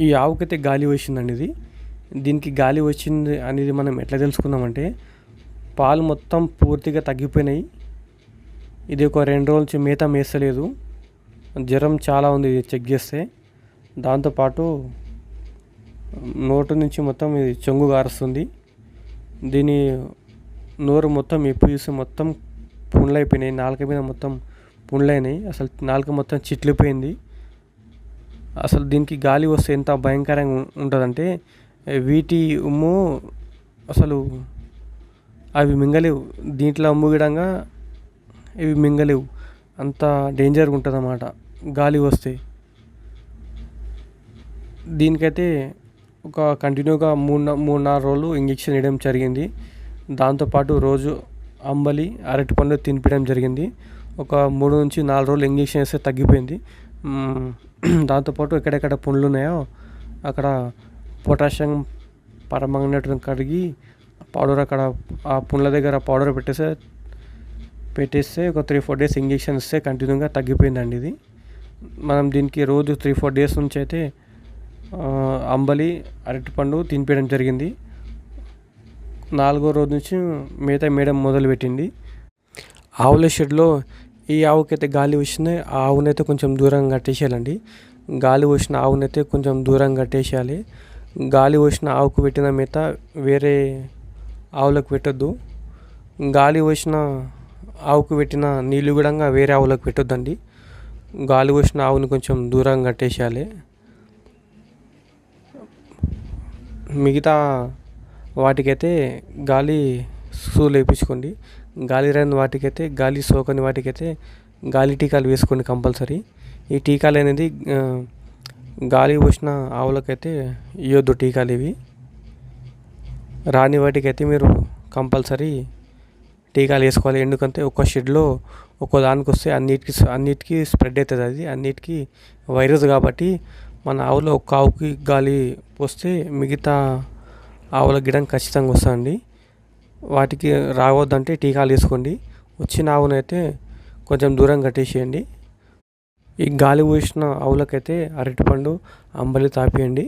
ఈ ఆవుకైతే గాలి వచ్చిందండి. దీనికి గాలి వచ్చింది అనేది మనం ఎట్లా తెలుసుకుందామంటే, పాలు మొత్తం పూర్తిగా తగ్గిపోయినాయి. ఇది ఒక 2 రోజుల నుంచి మేత మేస్తలేదు. జ్వరం చాలా ఉంది చెక్ చేస్తే. దాంతోపాటు నోటు నుంచి మొత్తం ఇది చెంగు గారుస్తుంది. దీని నోరు మొత్తం ఎప్పుడు చూస్తే మొత్తం పుండ్లైపోయినాయి. నాలుక మీద మొత్తం పుండ్లైనాయి. అసలు నాలుక మొత్తం చిట్లిపోయింది. అసలు దీనికి గాలి వస్తే ఎంత భయంకరంగా ఉంటుందంటే, వీటి ఉమ్ము అసలు అవి మింగలేవు. దీంట్లో ఉమ్ము గిడంగా ఇవి మింగలేవు. అంత డేంజర్గా ఉంటుంది అన్నమాట గాలి వస్తే. దీనికైతే ఒక కంటిన్యూగా 3-4 రోజులు ఇంజెక్షన్ వేయడం జరిగింది. దాంతోపాటు రోజు అంబలి, అరటిపండు తినిపించడం జరిగింది. ఒక 3-4 రోజులు ఇంజెక్షన్ వేస్తే తగ్గిపోయింది. దాంతోపాటు ఎక్కడెక్కడ పుండ్లు ఉన్నాయో అక్కడ పొటాషియం పరమాంగనేట్ని కడిగి పౌడర్ అక్కడ ఆ పుండ్ల దగ్గర పౌడర్ పెట్టేస్తే ఒక 3-4 డేస్ ఇంజెక్షన్ ఇస్తే కంటిన్యూగా తగ్గిపోయిందండి. ఇది మనం దీనికి రోజు 3-4 డేస్ నుంచి అయితే అంబలి, అరటిపండు తినిపించడం జరిగింది. 4వ రోజు నుంచి మేత మేయడం మొదలుపెట్టింది. ఆవుల షెడ్లో ఈ ఆవుకైతే గాలి వచ్చింది, ఆ ఆవునైతే కొంచెం దూరంగా కట్టేసేయాలండి. గాలి వచ్చిన ఆవునైతే కొంచెం దూరంగా కట్టేసేయాలి. గాలి వచ్చిన ఆవుకు పెట్టిన మేత వేరే ఆవులకు పెట్టొద్దు. గాలి వచ్చిన ఆవుకు పెట్టిన నీళ్ళు కూడా వేరే ఆవులకు పెట్టొద్దండి. గాలి వచ్చిన ఆవుని కొంచెం దూరంగా కట్టేసేయాలి. మిగతా వాటికైతే గాలి సూలు వేయించుకోండి. గాలి రాని వాటికైతే, గాలి సోకని వాటికైతే గాలి టీకాలు వేసుకోండి కంపల్సరీ. ఈ టీకాలు అనేది గాలి వచ్చిన ఆవులకైతే ఇవ్వద్దు టీకాలు ఇవి. రాని వాటికైతే మీరు కంపల్సరీ టీకాలు వేసుకోవాలి. ఎందుకంటే ఒక షెడ్లో ఒక్కో దానికి వస్తే అన్నిటికీ స్ప్రెడ్ అవుతుంది. అది అన్నిటికీ వైరస్ కాబట్టి మన ఆవులో ఒక్క ఆవుకి గాలి పోస్తే మిగతా ఆవుల గిడం ఖచ్చితంగా వస్తుందండి. వాటికి రావద్దంటే టీకాలు వేసుకోండి. వచ్చిన ఆవునైతే కొంచెం దూరం కట్టేసేయండి. ఈ గాలి పోసిన ఆవులకైతే అరటిపండు, అంబలి తాపియండి.